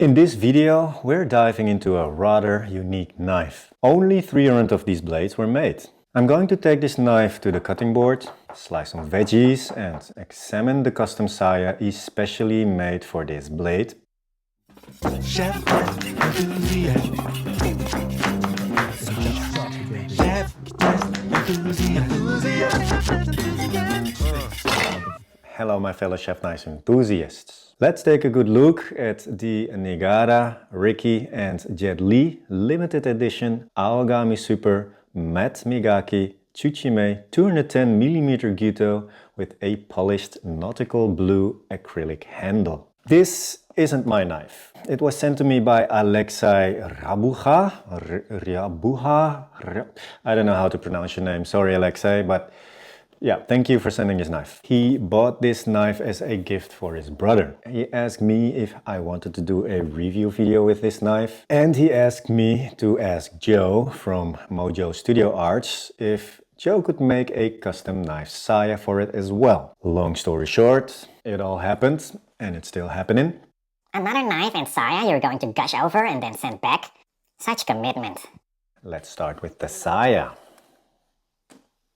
In this video, we're diving into a rather unique knife. Only 300 of these blades were made. I'm going to take this knife to the cutting board, slice some veggies and examine the custom saya especially made for this blade. Chef enthusiast. Chef enthusiast. Hello my fellow chef knife enthusiasts. Let's take a good look at the Nigara, Ricky and Jet Li limited edition Aogami Super Matte Migaki Tsuchime 210mm Gyuto with a polished nautical blue acrylic handle. This isn't my knife. It was sent to me by Aleksey Rjabuha. I don't know how to pronounce your name, sorry Aleksey, but yeah, thank you for sending this knife. He bought this knife as a gift for his brother. He asked me if I wanted to do a review video with this knife. And he asked me to ask Joe from Mojo Studio Arts if Joe could make a custom knife saya for it as well. Long story short, it all happened and it's still happening. Another knife and saya you're going to gush over and then send back? Such commitment. Let's start with the saya.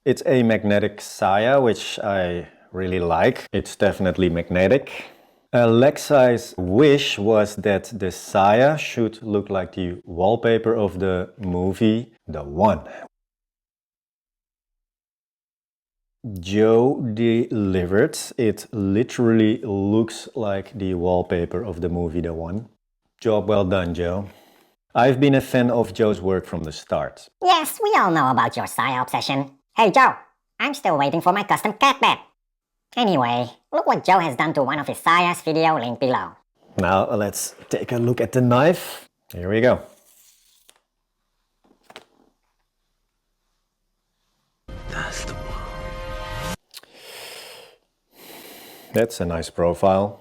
It's a magnetic saya, which I really like. It's definitely magnetic. Aleksey's wish was that the saya should look like the wallpaper of the movie The One. Joe delivered. It literally looks like the wallpaper of the movie The One. Job well done, Joe. I've been a fan of Joe's work from the start. Yes, we all know about your saya obsession. Hey Joe, I'm still waiting for my custom cat bed. Anyway, look what Joe has done to one of his sayas, video link below. Now let's take a look at the knife. Here we go. That's the one. That's a nice profile.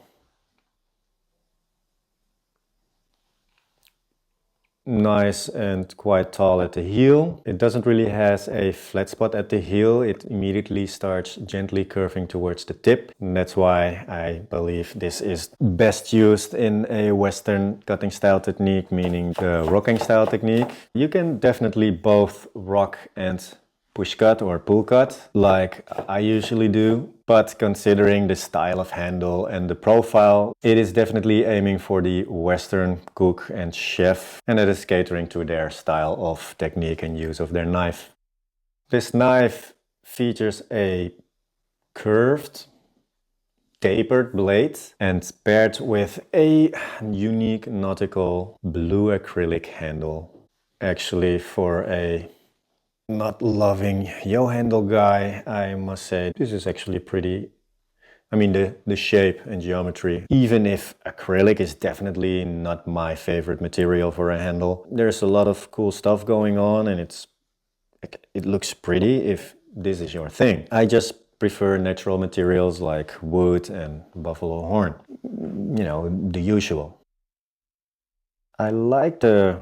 Nice and quite tall at the heel. It doesn't really have a flat spot at the heel. It immediately starts gently curving towards the tip. And that's why I believe this is best used in a Western cutting style technique, meaning the rocking style technique. You can definitely both rock and push cut or pull cut like I usually do, but considering the style of handle and the profile, it is definitely aiming for the Western cook and chef, and it is catering to their style of technique and use of their knife. This knife features a curved, tapered blade and paired with a unique nautical blue acrylic handle. Actually, for a not loving yo handle guy, I must say this is actually pretty. I mean, the shape and geometry, even if acrylic is definitely not my favorite material for a handle, there's a lot of cool stuff going on and it looks pretty if this is your thing. I just prefer natural materials like wood and buffalo horn, you know, the usual. I like the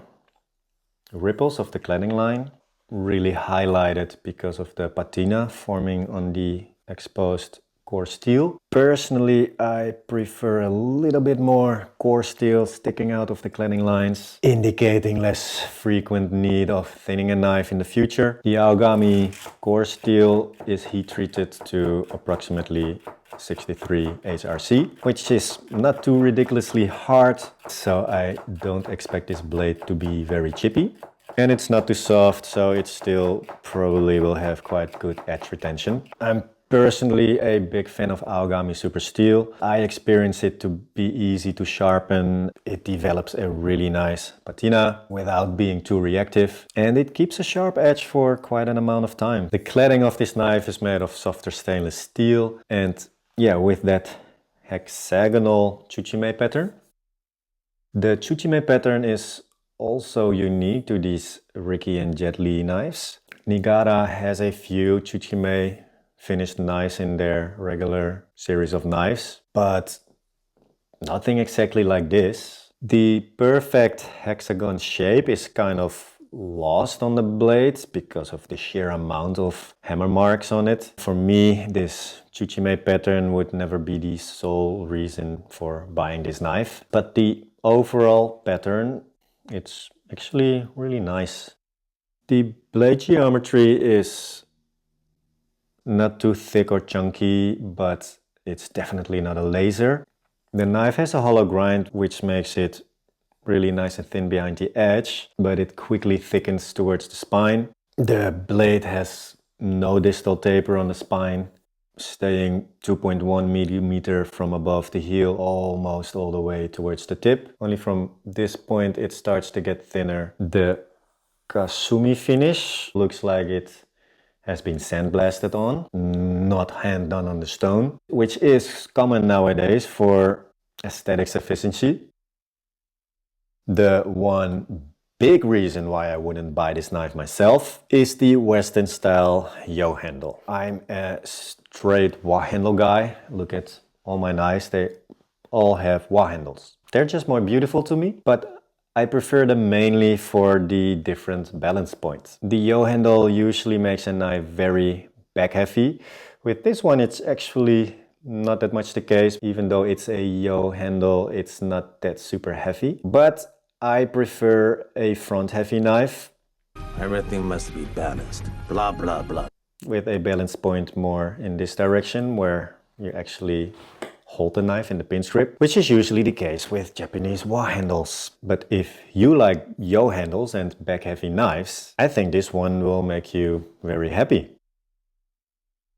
ripples of the cladding line, really highlighted because of the patina forming on the exposed core steel. Personally, I prefer a little bit more core steel sticking out of the cladding lines, indicating less frequent need of thinning a knife in the future. The Aogami core steel is heat treated to approximately 63 HRC, which is not too ridiculously hard, so I don't expect this blade to be very chippy. And it's not too soft, so it still probably will have quite good edge retention. I'm personally a big fan of Aogami Super Steel. I experience it to be easy to sharpen. It develops a really nice patina without being too reactive. And it keeps a sharp edge for quite an amount of time. The cladding of this knife is made of softer stainless steel. And yeah, with that hexagonal Tsuchime pattern. The Tsuchime pattern is also unique to these Ricky and Jet Li knives. Nigara has a few Tsuchime finished nice in their regular series of knives, but nothing exactly like this. The perfect hexagon shape is kind of lost on the blade because of the sheer amount of hammer marks on it. For me, this Tsuchime pattern would never be the sole reason for buying this knife, but the overall pattern, it's actually really nice. The blade geometry is not too thick or chunky, but it's definitely not a laser. The knife has a hollow grind, which makes it really nice and thin behind the edge, but it quickly thickens towards the spine. The blade has no distal taper on the spine, staying 2.1 millimeter from above the heel almost all the way towards the tip. Only from this point it starts to get thinner. The Kasumi finish looks like it has been sandblasted on, not hand done on the stone, which is common nowadays for aesthetics efficiency. The one big reason why I wouldn't buy this knife myself is the Western style yo handle. I'm a straight wah handle guy. Look at all my knives, they all have wah handles. They're just more beautiful to me, but I prefer them mainly for the different balance points. The yo handle usually makes a knife very back heavy. With this one it's actually not that much the case. Even though it's a yo handle, it's not that super heavy. But I prefer a front heavy knife. Everything must be balanced. Blah, blah, blah. With a balance point more in this direction, where you actually hold the knife in the pinch grip, which is usually the case with Japanese wah handles. But if you like yo handles and back heavy knives, I think this one will make you very happy.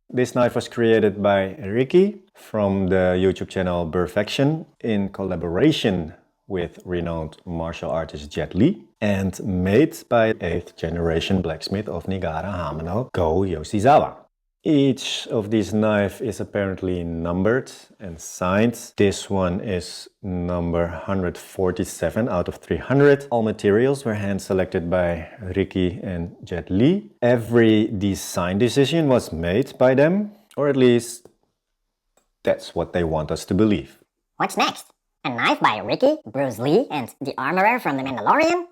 This knife was created by Ricky from the YouTube channel Burrfection in collaboration with renowned martial artist Jet Li, and made by 8th generation blacksmith of Nigara Hamano, Go Yoshizawa. Each of these knives is apparently numbered and signed. This one is number 147 out of 300. All materials were hand selected by Ricky and Jet Li. Every design decision was made by them, or at least that's what they want us to believe. What's next? A knife by Ricky, Bruce Lee, and the armorer from The Mandalorian?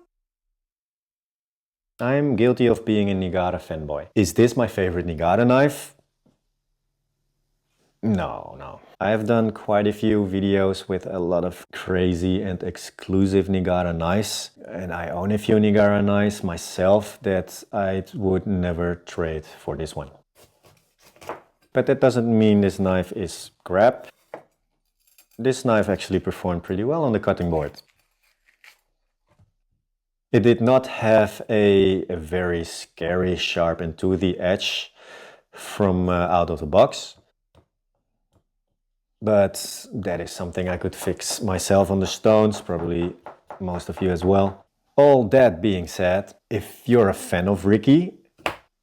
I'm guilty of being a Nigara fanboy. Is this my favorite Nigara knife? No. I have done quite a few videos with a lot of crazy and exclusive Nigara knives, and I own a few Nigara knives myself that I would never trade for this one. But that doesn't mean this knife is crap. This knife actually performed pretty well on the cutting board. It did not have a very scary, sharp and toothy edge from out of the box. But that is something I could fix myself on the stones, probably most of you as well. All that being said, if you're a fan of Ricky,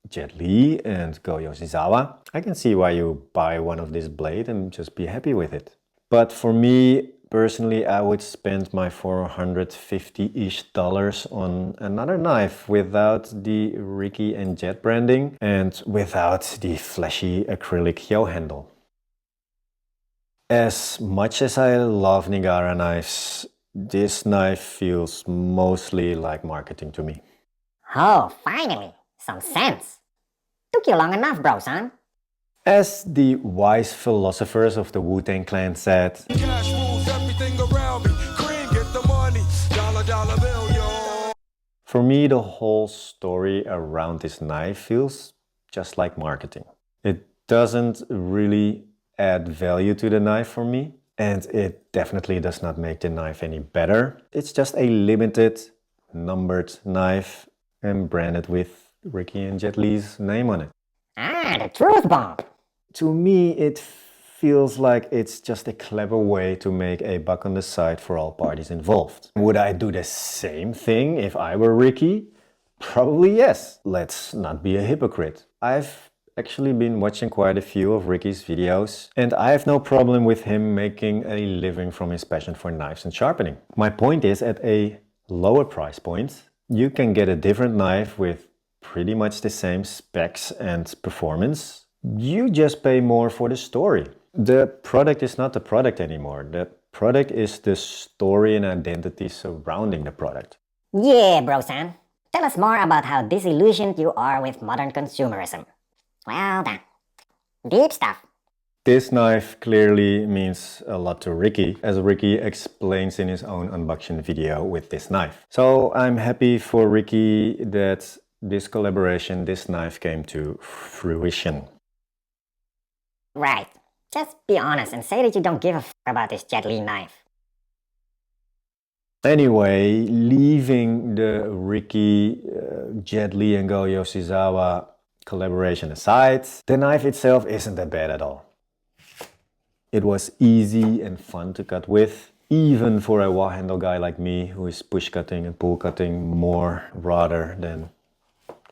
Jet Li and Go Yoshizawa, I can see why you buy one of this blade and just be happy with it. But for me, personally, I would spend my $450-ish on another knife without the Ricky and Jet branding and without the flashy acrylic yo handle. As much as I love Nigara knives, this knife feels mostly like marketing to me. Oh, finally! Some sense! Took you long enough, bro, son. As the wise philosophers of the Wu-Tang Clan said, Cash rules everything around me. Cream, get the money. Dollar bill, yo. for me the whole story around this knife feels just like marketing. It doesn't really add value to the knife for me, and it definitely does not make the knife any better. It's just a limited, numbered knife and branded with Ricky and Jet Li's name on it. Ah, the truth bomb! To me, it feels like it's just a clever way to make a buck on the side for all parties involved. Would I do the same thing if I were Ricky? Probably yes. Let's not be a hypocrite. I've actually been watching quite a few of Ricky's videos, and I have no problem with him making a living from his passion for knives and sharpening. My point is, at a lower price point, you can get a different knife with pretty much the same specs and performance. You just pay more for the story. The product is not the product anymore. The product is the story and identity surrounding the product. Yeah, bro, son. Tell us more about how disillusioned you are with modern consumerism. Well done. Deep stuff. This knife clearly means a lot to Ricky, as Ricky explains in his own unboxing video with this knife. So I'm happy for Ricky that this collaboration, this knife came to fruition. Right. Just be honest and say that you don't give a f about this Jet Li knife. Anyway, leaving the Ricky, Jet Li and Go Yoshizawa collaboration aside, the knife itself isn't that bad at all. It was easy and fun to cut with, even for a wah handle guy like me who is push cutting and pull cutting more rather than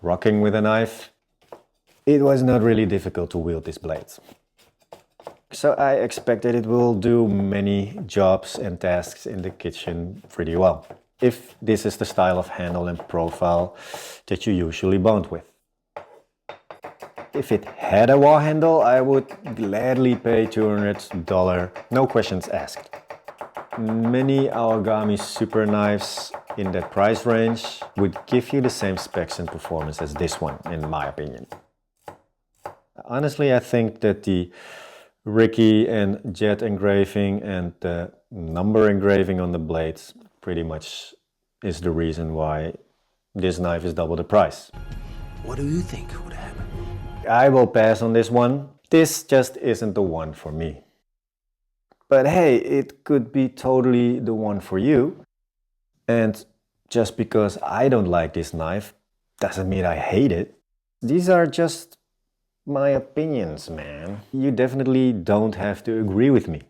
rocking with a knife. It was not really difficult to wield this blade. So I expect that it will do many jobs and tasks in the kitchen pretty well, if this is the style of handle and profile that you usually bond with. If it had a wah handle, I would gladly pay $200, no questions asked. Many Awagami super knives in that price range would give you the same specs and performance as this one, in my opinion. Honestly, I think that the Ricky and Jet engraving and the number engraving on the blades pretty much is the reason why this knife is double the price. What do you think would happen? I will pass on this one. This just isn't the one for me. But hey, it could be totally the one for you. And just because I don't like this knife doesn't mean I hate it. These are just my opinions, man. You definitely don't have to agree with me.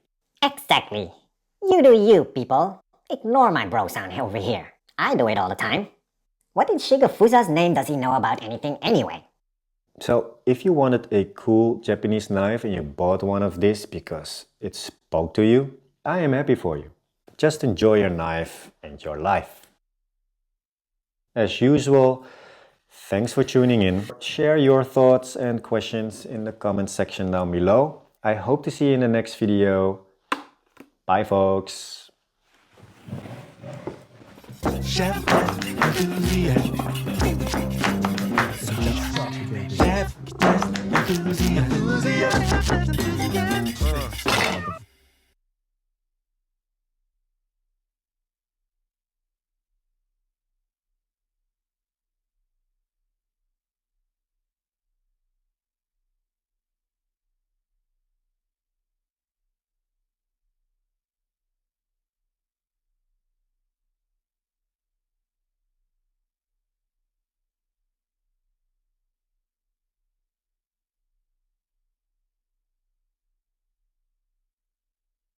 Exactly. You do you, people. Ignore my bro sound over here. I do it all the time. What in Shigefusa's name does he know about anything anyway? So, if you wanted a cool Japanese knife and you bought one of this because it spoke to you, I am happy for you. Just enjoy your knife and your life. As usual, thanks for tuning in. Share your thoughts and questions in the comment section down below. I hope to see you in the next video. Bye, folks. Chef enthusiast.